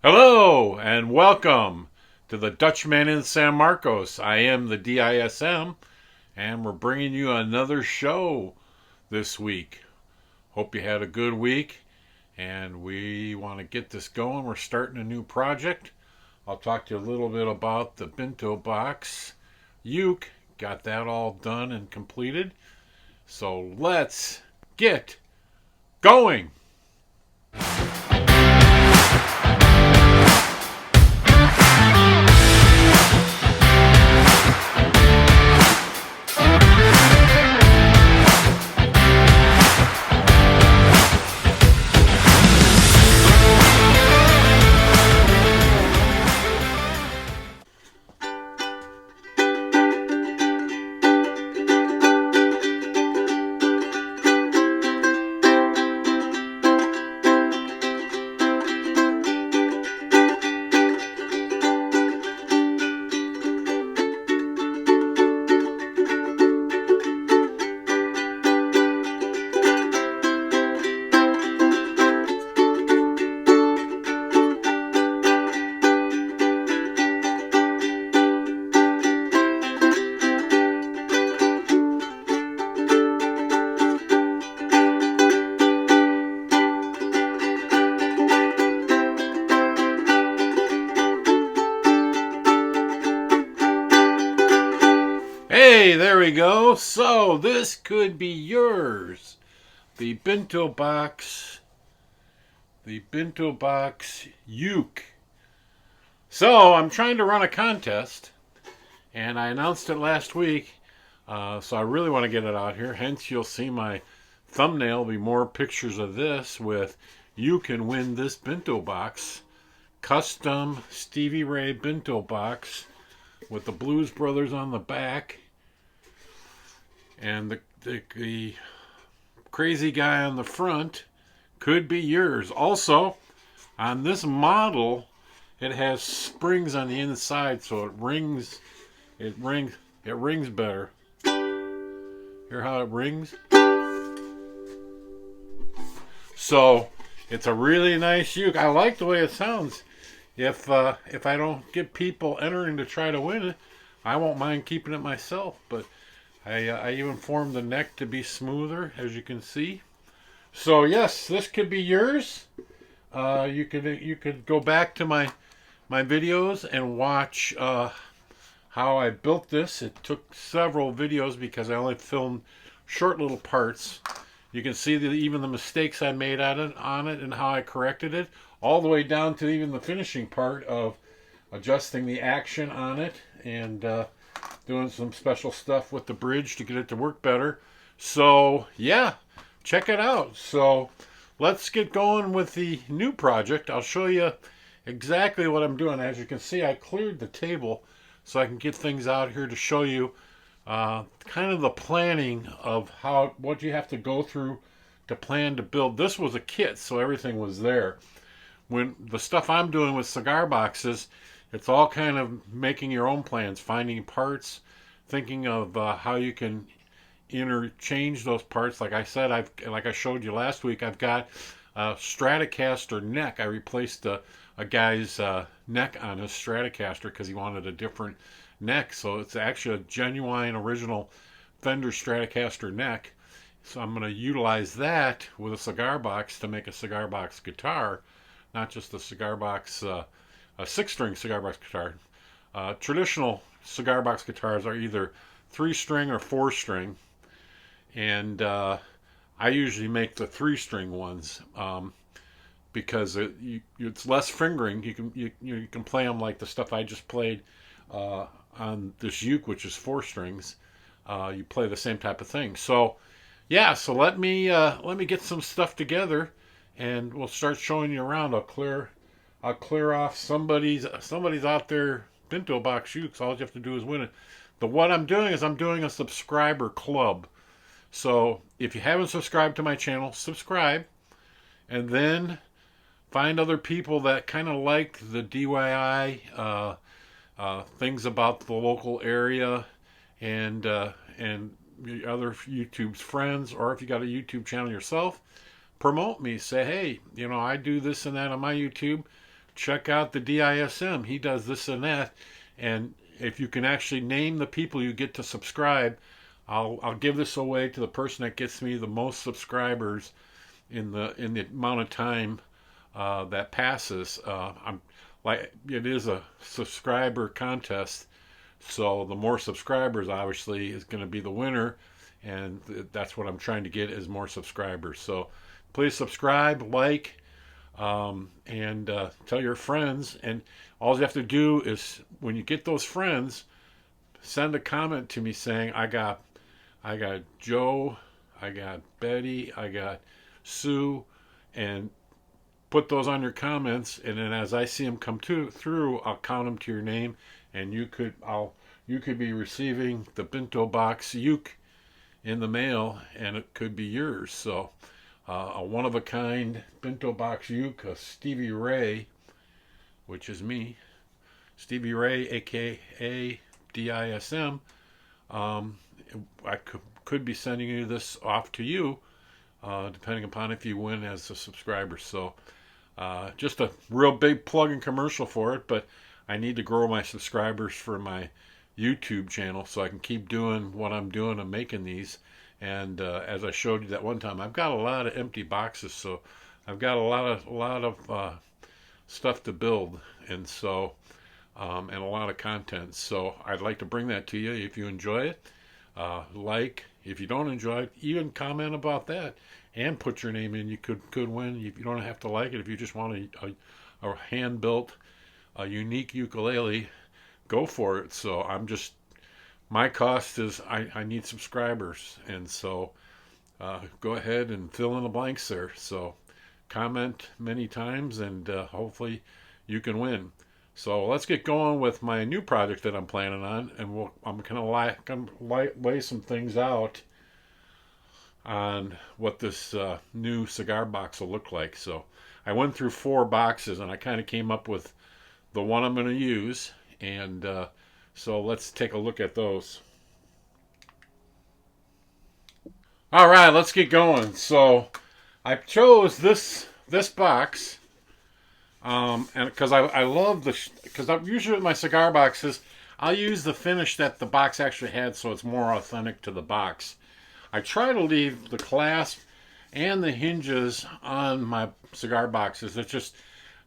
Hello and welcome to the Dutchman in San Marcos. I am the DISM and we're bringing you another show this week. Hope you had a good week and we want to get this going. We're starting a new project. I'll talk to you a little bit about the Bento Box uke. Got that all done and completed. So let's get going. Hey, there we go. So this could be yours. The Bento Box uke. So I'm trying to run a contest, and I announced it last week. So I really want to get it out here. Hence, you'll see my thumbnail will be more pictures of this with you can win this Bento Box, custom Stevie Ray Bento Box with the Blues Brothers on the back. And the crazy guy on the front could be yours. Also, on this model, it has springs on the inside, so it rings better. Hear how it rings? So it's a really nice uke. I like the way it sounds. If I don't get people entering to try to win it, I won't mind keeping it myself. But I even formed the neck to be smoother, as you can see. So yes, this could be yours. You could go back to my videos and watch how I built this. It took several videos because I only filmed short little parts. You can see even the mistakes I made on it and how I corrected it, all the way down to even the finishing part of adjusting the action on it and doing some special stuff with the bridge to get it to work better. So yeah, check it out. So let's get going with the new project. I'll show you exactly what I'm doing. As you can see, I cleared the table so I can get things out here to show you kind of the planning of what you have to go through to plan to build. This was a kit, so everything was there. When the stuff I'm doing with cigar boxes, it's all kind of making your own plans, finding parts, thinking of how you can interchange those parts. Like I said, like I showed you last week, I've got a Stratocaster neck. I replaced a guy's neck on his Stratocaster because he wanted a different neck. So it's actually a genuine original Fender Stratocaster neck. So I'm going to utilize that with a cigar box to make a cigar box guitar, not just a cigar box, a 6-string cigar box guitar. Traditional cigar box guitars are either 3-string or 4-string, and I usually make the 3-string ones because it's less fingering. You can play them like the stuff I just played on this uke, which is 4 strings. You play the same type of thing. So yeah, so let me get some stuff together, and we'll start showing you around. I'll clear off somebody's out there Bento Box ukes. All you have to do is win it. But what I'm doing is I'm doing a subscriber club. So if you haven't subscribed to my channel, subscribe, and then find other people that kind of like the DIY things about the local area, and other YouTube's friends, or if you got a YouTube channel yourself, promote me. Say, hey, I do this and that on my YouTube. check out the DISM. He does this and that. And if you can actually name the people you get to subscribe, I'll give this away to the person that gets me the most subscribers in the amount of time that passes. I'm like, it is a subscriber contest, so the more subscribers obviously is going to be the winner, and that's what I'm trying to get is more subscribers. So please subscribe, like, and tell your friends. And all you have to do is, when you get those friends, send a comment to me saying, I got Joe, I got Betty, I got Sue, and put those on your comments. And then as I see them come through, I'll count them to your name, and you could be receiving the Bento Box Uke in the mail, and it could be yours. So a one-of-a-kind Bento Box Uke, a Stevie Ray, which is me, Stevie Ray, aka DISM. I could be sending you this off to you, depending upon if you win as a subscriber. So just a real big plug and commercial for it, but I need to grow my subscribers for my YouTube channel so I can keep doing what I'm doing. I'm making these, and as I showed you that one time, I've got a lot of empty boxes, so I've got a lot of stuff to build, and so and a lot of content. So I'd like to bring that to you. If you enjoy it, like. If you don't enjoy it, even comment about that and put your name in. You could win. You don't have to like it. If you just want a hand-built, a unique ukulele, go for it. So my cost is I need subscribers, and so go ahead and fill in the blanks there. So comment many times, and hopefully you can win. So let's get going with my new project that I'm planning on, and I'm gonna lay some things out on what this new cigar box will look like. So I went through 4 boxes, and I kind of came up with the one I'm going to use, and so let's take a look at those. All right, let's get going. So I chose this box. And because I love because usually with my cigar boxes, I'll use the finish that the box actually had, so it's more authentic to the box. I try to leave the clasp and the hinges on my cigar boxes. It's just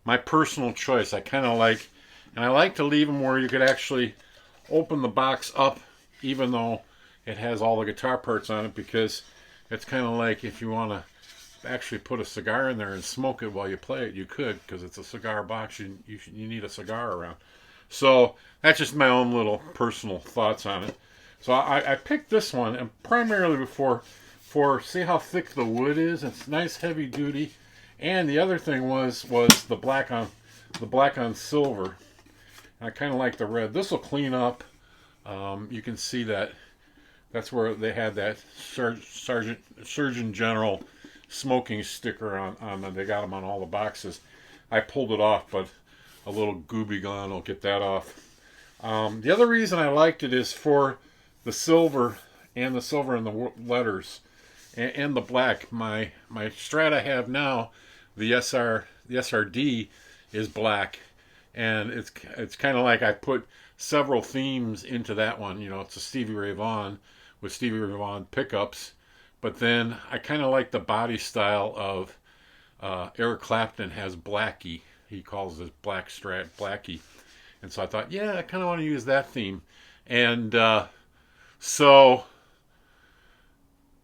my personal choice. I kind of like, and I like to leave them where you could actually open the box up, even though it has all the guitar parts on it, because it's kind of like if you want to actually put a cigar in there and smoke it while you play it, you could, because it's a cigar box. You need a cigar around. So that's just my own little personal thoughts on it. So I picked this one, and primarily for see how thick the wood is. It's nice, heavy duty, and the other thing was the black on silver. I kind of like the red. This will clean up. You can see that that's where they had that Surgeon General smoking sticker on them. They got them on all the boxes. I pulled it off, but a little gooby gun will get that off. The other reason I liked it is for the silver and the letters and the black. My Strat I have now, the SRD, is black, and it's kind of like I put several themes into that one. You know, it's a Stevie Ray Vaughan with Stevie Ray Vaughan pickups. But then I kind of like the body style of Eric Clapton has Blackie. He calls his black Strat Blackie. And so I thought, yeah, I kind of want to use that theme. And so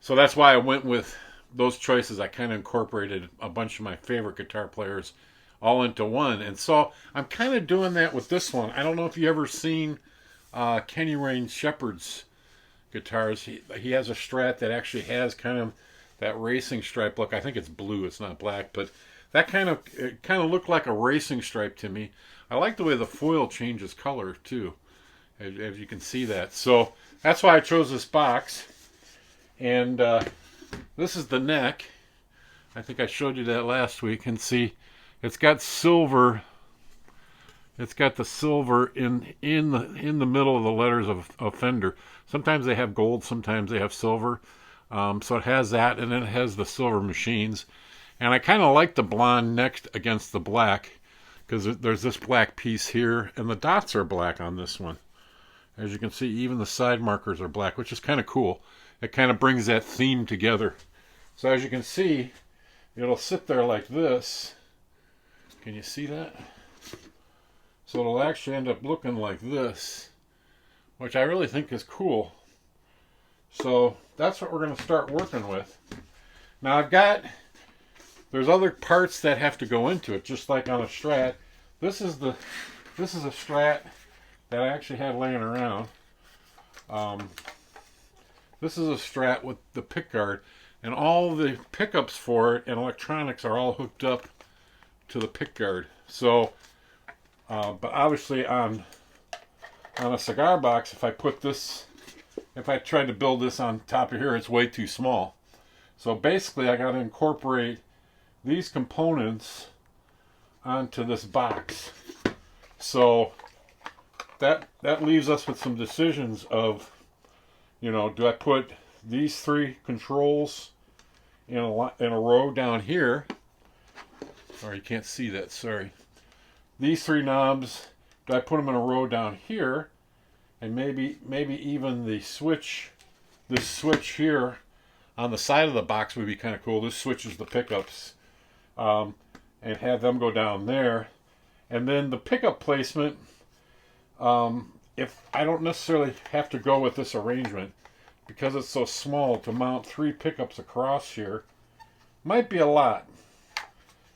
that's why I went with those choices. I kind of incorporated a bunch of my favorite guitar players all into one. And so I'm kind of doing that with this one. I don't know if you ever seen Kenny Wayne Shepherd's guitars. He has a Strat that actually has kind of that racing stripe look. I think it's blue, it's not black, but that kind of looked like a racing stripe to me. I like the way the foil changes color too, as you can see that. So that's why I chose this box. And this is the neck. I think I showed you that last week. And see, it's got silver. It's got the silver in the middle of the letters of Fender. Sometimes they have gold, sometimes they have silver. So it has that, and then it has the silver machines. And I kind of like the blonde next against the black, because there's this black piece here, and the dots are black on this one. As you can see, even the side markers are black, which is kind of cool. It kind of brings that theme together. So as you can see, it'll sit there like this. Can you see that? So it'll actually end up looking like this, which I really think is cool. So that's what we're going to start working with. Now there's other parts that have to go into it, just like on a Strat. This is a Strat that I actually had laying around. This is a Strat with the pickguard, and all the pickups for it and electronics are all hooked up to the pickguard. So, but obviously on a cigar box, if I tried to build this on top of here, it's way too small. So basically, I got to incorporate these components onto this box. So that leaves us with some decisions of, do I put these three controls in a row down here? Sorry, you can't see that, sorry. These three knobs, do I put them in a row down here? And maybe even this switch here on the side of the box would be kind of cool. This switches the pickups, and have them go down there. And then the pickup placement, if I don't necessarily have to go with this arrangement, because it's so small, to mount 3 pickups across here might be a lot.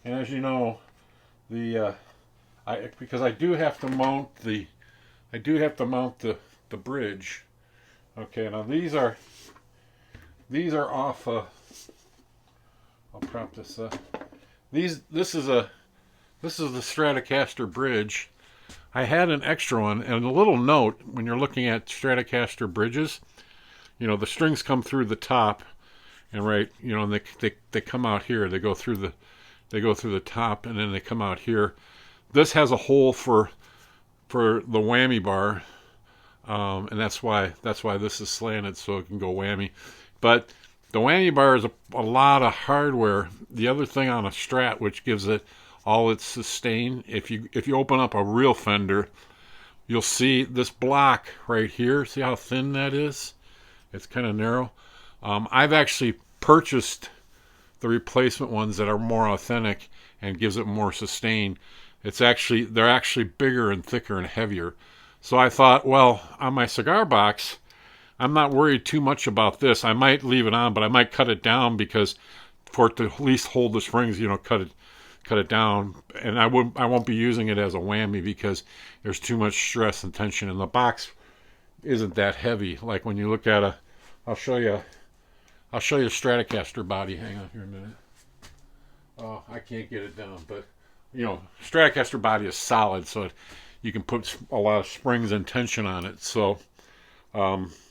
And as you know, because I do have to mount the bridge. Okay, now these are off. I'll prop this up. This is the Stratocaster bridge. I had an extra one, and a little note when you're looking at Stratocaster bridges, the strings come through the top, and and they come out here. They go through the top, and then they come out here. This has a hole for the whammy bar, and that's why this is slanted, so it can go whammy. But the whammy bar is a lot of hardware. The other thing on a Strat, which gives it all its sustain, if you open up a real Fender, you'll see this block right here. See how thin that is? It's kind of narrow. I've actually purchased the replacement ones that are more authentic and gives it more sustain. They're actually bigger and thicker and heavier. So I thought, well, on my cigar box, I'm not worried too much about this. I might leave it on, but I might cut it down, because for it to at least hold the springs, cut it down. And I won't be using it as a whammy, because there's too much stress and tension, and the box isn't that heavy. Like when you look at I'll show you a Stratocaster body. Hang on here a minute. Oh, I can't get it down, but Stratocaster body is solid, so you can put a lot of springs and tension on it. So,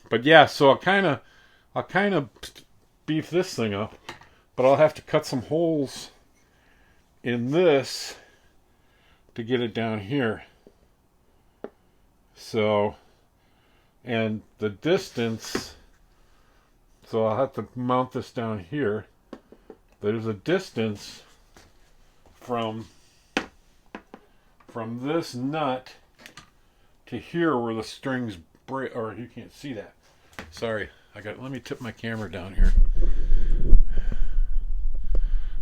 but yeah, so I'll kind of beef this thing up, but I'll have to cut some holes in this to get it down here. So, and the distance, so I'll have to mount this down here. There's a distance from this nut to here where the strings break, or you can't see that. Sorry, let me tip my camera down here.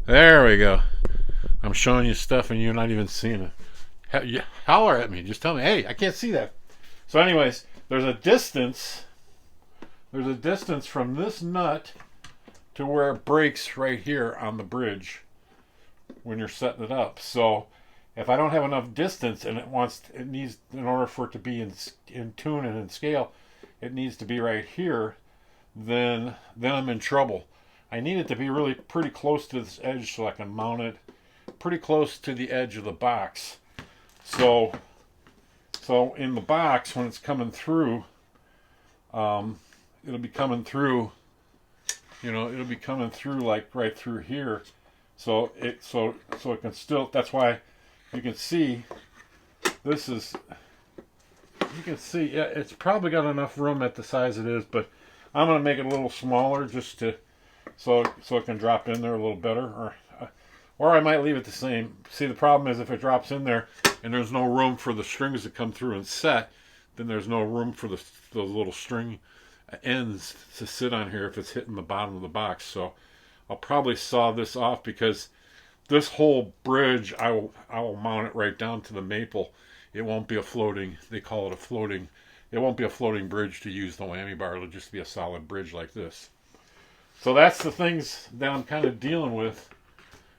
There we go. I'm showing you stuff and you're not even seeing it. Holler at me. Just tell me, hey, I can't see that. So anyways, there's a distance from this nut to where it breaks right here on the bridge when you're setting it up. So if I don't have enough distance and it needs, in order for it to be in tune and in scale, it needs to be right here, then I'm in trouble. I need it to be really pretty close to this edge so I can mount it pretty close to the edge of the box. So in the box, when it's coming through, it'll be coming through, it'll be coming through like right through here. So it can still, that's why you can see this is, you can see, yeah, it's probably got enough room at the size it is, but I'm going to make it a little smaller just to, so it can drop in there a little better, Or I might leave it the same. See, the problem is if it drops in there and there's no room for the strings to come through and set, then there's no room for those little string ends to sit on here if it's hitting the bottom of the box. So I'll probably saw this off, because this whole bridge, I will mount it right down to the maple. It won't be a floating, they call it a floating, it won't be a floating bridge to use the whammy bar. It'll just be a solid bridge like this. So that's the things that I'm kind of dealing with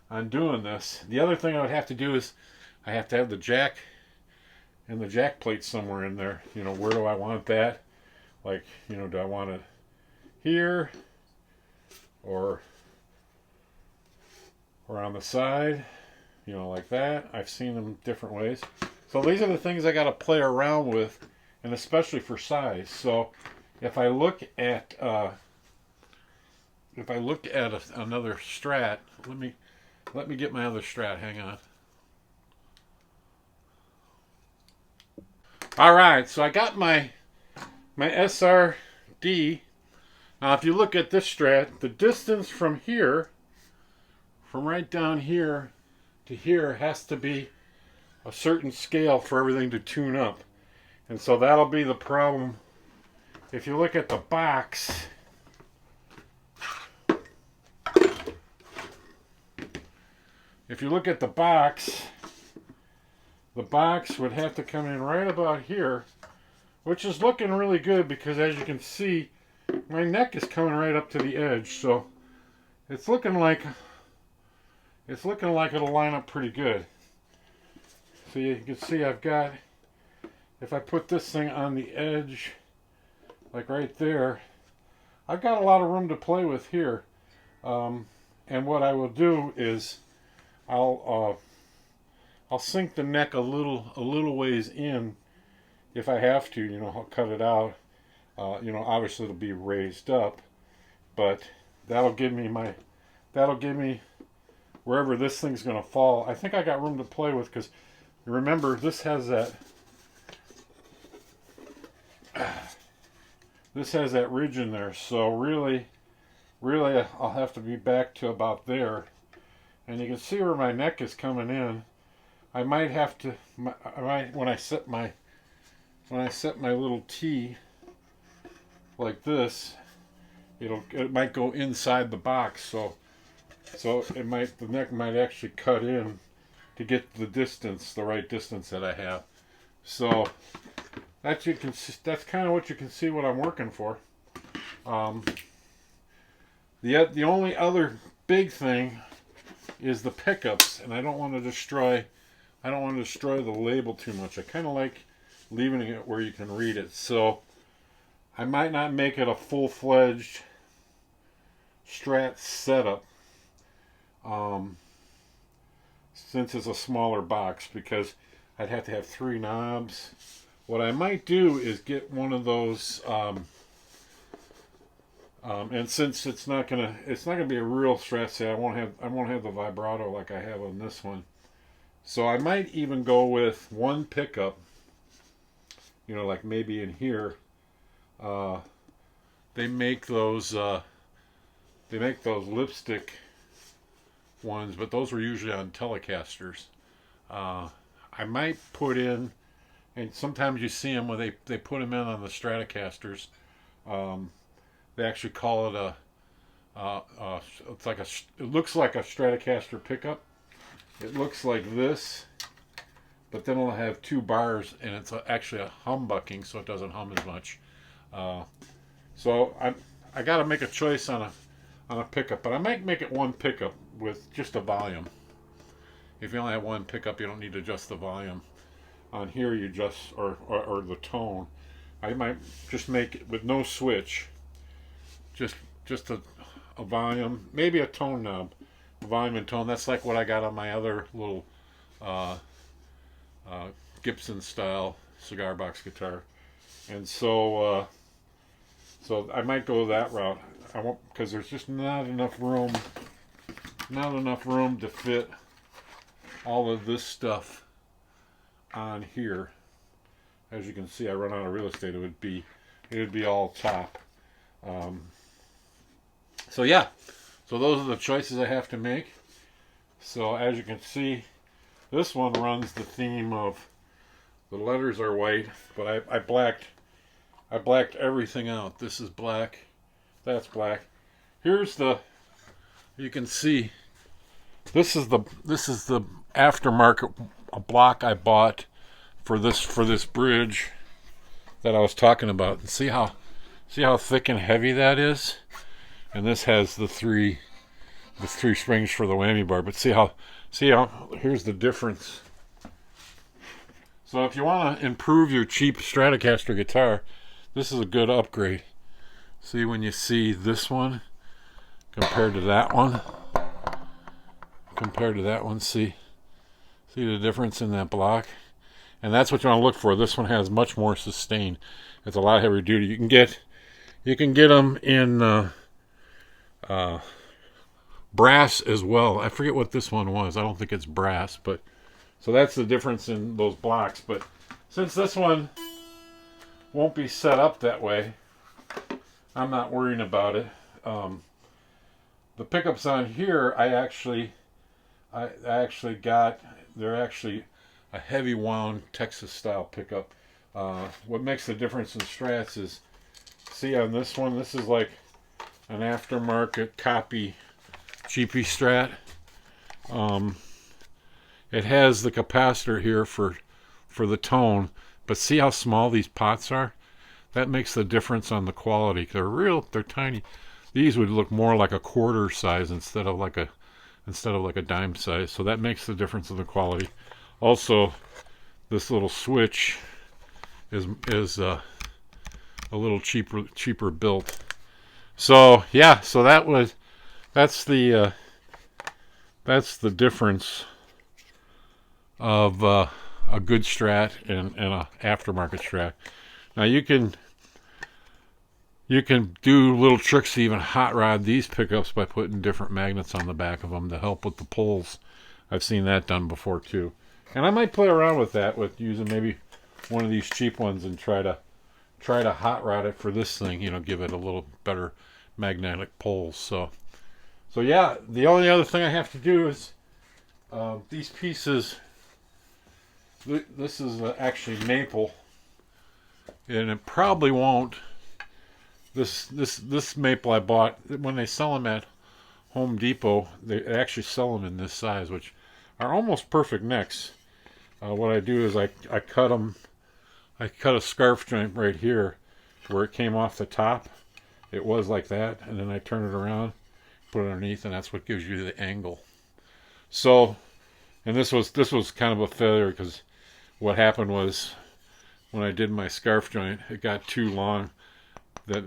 on doing this. The other thing I would have to do is I have to have the jack and the jack plate somewhere in there. You know, where do I want that? Like, you know, do I want it here or on the side? You know, like that. I've seen them different ways. So these are the things I got to play around with, and especially for size. So if I look at another Strat, let me get my other Strat. Hang on. All right, so I got my SRD. Now, if you look at this Strat, the distance from here, from right down here to here, has to be a certain scale for everything to tune up. And so that'll be the problem. If you look at the box, the box would have to come in right about here, which is looking really good, because as you can see, my neck is coming right up to the edge. So it's looking like it'll line up pretty good. So you can see I've got, if I put this thing on the edge, like right there, I've got a lot of room to play with here. And what I will do is I'll sink the neck a little ways in if I have to. You know, I'll cut it out. You know, obviously it'll be raised up, but that'll give me wherever this thing's going to fall. I think I got room to play with, because remember, this has that ridge in there. So really I'll have to be back to about there. And you can see where my neck is coming in. I might have to, when I set my little T like this, it might go inside the box. So the neck might actually cut in to get the right distance that I have. So that's kind of what you can see what I'm working for. The only other big thing is the pickups, and I don't want to destroy the label too much. I kind of like leaving it where you can read it. So I might not make it a full-fledged Strat setup, since it's a smaller box, because I'd have to have 3 knobs. What I might do is get one of those, and since it's not gonna be a real Strat set, I won't have the vibrato like I have on this one. So I might even go with one pickup. You know, like maybe in here, they make those lipstick ones, but those were usually on Telecasters. I might put in, and sometimes you see them when they put them in on the Stratocasters. They actually call it it looks like a Stratocaster pickup. It looks like this, but then it'll have 2 bars, and it's actually a humbucking, so it doesn't hum as much. So I got to make a choice on a pickup, but I might make it one pickup with just a volume. If you only have one pickup, you don't need to adjust the volume. On here, you adjust or the tone. I might just make it with no switch, just a volume, maybe a tone knob, volume and tone. That's like what I got on my other little Gibson style cigar box guitar. And so I might go that route. I won't, because there's just not enough room to fit all of this stuff on here. As you can see, I run out of real estate. It would be all top. So yeah, so those are the choices I have to make. So as you can see, this one runs the theme of the letters are white, but I blacked everything out. This is black, that's black. Here's the, you can see, this is the aftermarket block I bought for this bridge that I was talking about. And see how thick and heavy that is? And this has the three springs for the whammy bar. But see how here's the difference. So if you want to improve your cheap Stratocaster guitar, this is a good upgrade. See, when you see this one compared to that one, see the difference in that block? And that's what you want to look for. This one has much more sustain. It's a lot heavier duty. You can get them in brass as well. I forget what this one was. I don't think it's brass, but so that's the difference in those blocks. But since this one won't be set up that way, I'm not worrying about it. The pickups on here, I actually got, they're actually a heavy wound Texas style pickup. What makes the difference in Strats is, see on this one, this is like an aftermarket copy cheapy Strat. It has the capacitor here for the tone, but see how small these pots are? That makes the difference on the quality. They're tiny. These would look more like a quarter size instead of like a dime size. So that makes the difference in the quality. Also, this little switch is a little cheaper built. So yeah, so that's the difference of a good Strat and a aftermarket Strat. Now you can do little tricks to even hot rod these pickups by putting different magnets on the back of them to help with the pulls. I've seen that done before too. And I might play around with that, with using maybe one of these cheap ones and try to hot rod it for this thing, give it a little better magnetic pulls. So yeah, the only other thing I have to do is these pieces, this is actually maple, and it probably won't, this maple I bought, when they sell them at Home Depot, they actually sell them in this size, which are almost perfect necks. What I do is I cut them, I cut a scarf joint right here where it came off the top. It was like that, and then I turn it around, put it underneath, and that's what gives you the angle. So, and this was kind of a failure, because what happened was when I did my scarf joint, it got too long that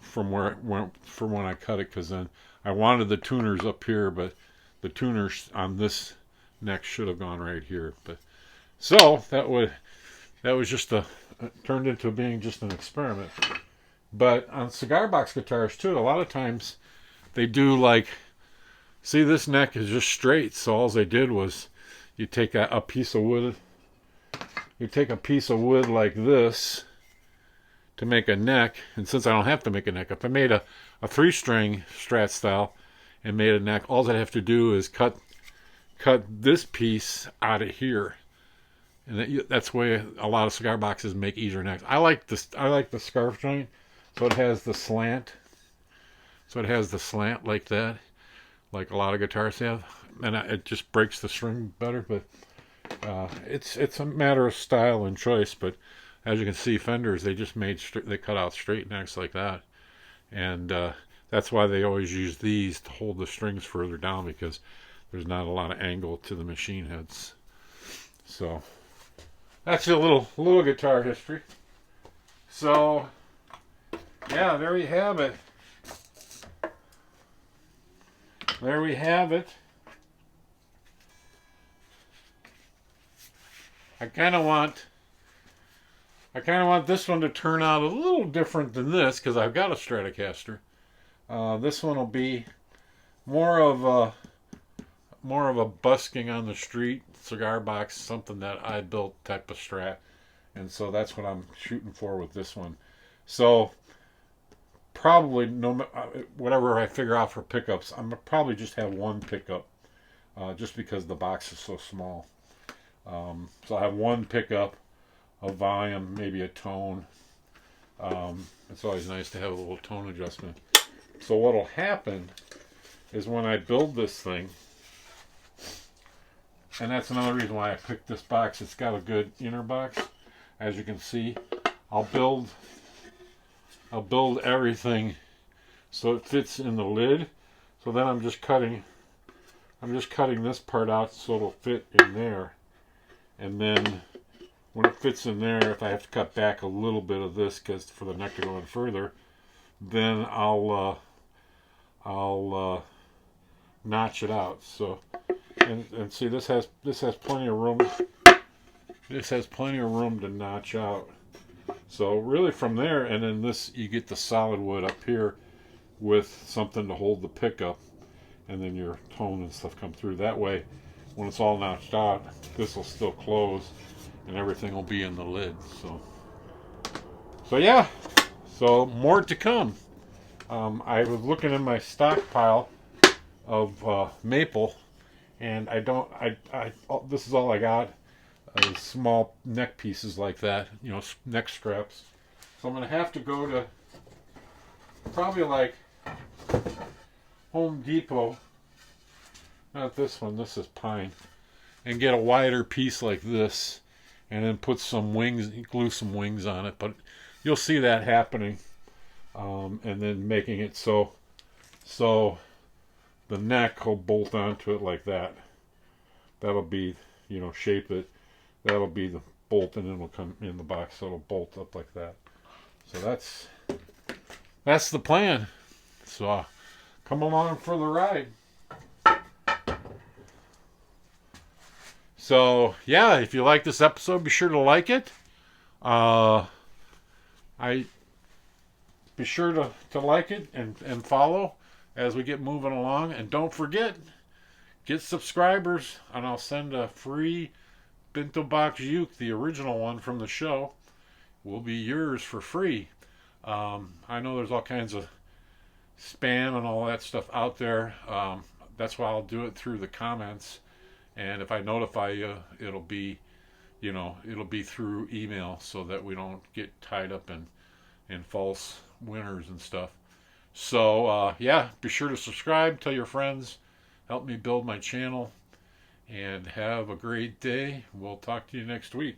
from when I cut it, because then I wanted the tuners up here, but the tuners on this neck should have gone right here. But so that was just turned into being just an experiment. But on cigar box guitars too, a lot of times they do, like, see, this neck is just straight, so all they did was you take a piece of wood, like this to make a neck. And since I don't have to make a neck, if I made a 3-string Strat style and made a neck, all I have to do is cut this piece out of here. And that's the way a lot of cigar boxes make easier necks. I like the scarf joint, so it has the slant. So it has the slant like that, like a lot of guitars have, and it just breaks the string better. But it's a matter of style and choice. But as you can see, Fenders, they just they cut out straight necks like that, and that's why they always use these to hold the strings further down, because there's not a lot of angle to the machine heads. So that's a little guitar history. So yeah, there you have it. There we have it. I kind of want this one to turn out a little different than this, because I've got a Stratocaster. This one will be more of a busking on the street cigar box, something that I built type of Strat, and so that's what I'm shooting for with this one. So probably whatever I figure out for pickups, I'm gonna probably just have one pickup just because the box is so small. So I have one pickup, a volume, maybe a tone. It's always nice to have a little tone adjustment. So what'll happen is when I build this thing, and that's another reason why I picked this box. It's got a good inner box, as you can see. I'll build everything so it fits in the lid. So then I'm just cutting this part out so it'll fit in there. And then when it fits in there, if I have to cut back a little bit of this because for the neck to go in further, then I'll notch it out. So and see, this has plenty of room. This has plenty of room to notch out. So really from there, and then this, you get the solid wood up here with something to hold the pickup, and then your tone and stuff come through. That way, when it's all notched out, this will still close, and everything will be in the lid. So yeah. So more to come. I was looking in my stockpile of maple, and this is all I got. Small neck pieces like that, neck straps. So I'm going to have to go to probably like Home Depot, not this one, this is pine, and get a wider piece like this, and then put some wings, glue some wings on it. But you'll see that happening, and then making it so the neck will bolt onto it like that. That'll be, shape it. That'll be the bolt, and then it'll come in the box, so it'll bolt up like that. So that's the plan. So come along for the ride. So yeah, if you like this episode, be sure to like it. I be sure to like it and follow as we get moving along. And don't forget, get subscribers, and I'll send a free Bento Box Uke, the original one from the show, will be yours for free. I know there's all kinds of spam and all that stuff out there. That's why I'll do it through the comments. And if I notify you, it'll be through email, so that we don't get tied up in false winners and stuff. So yeah, be sure to subscribe, tell your friends, help me build my channel. And have a great day. We'll talk to you next week.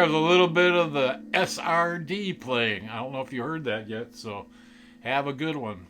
There's a little bit of the SRD playing. I don't know if you heard that yet, so have a good one.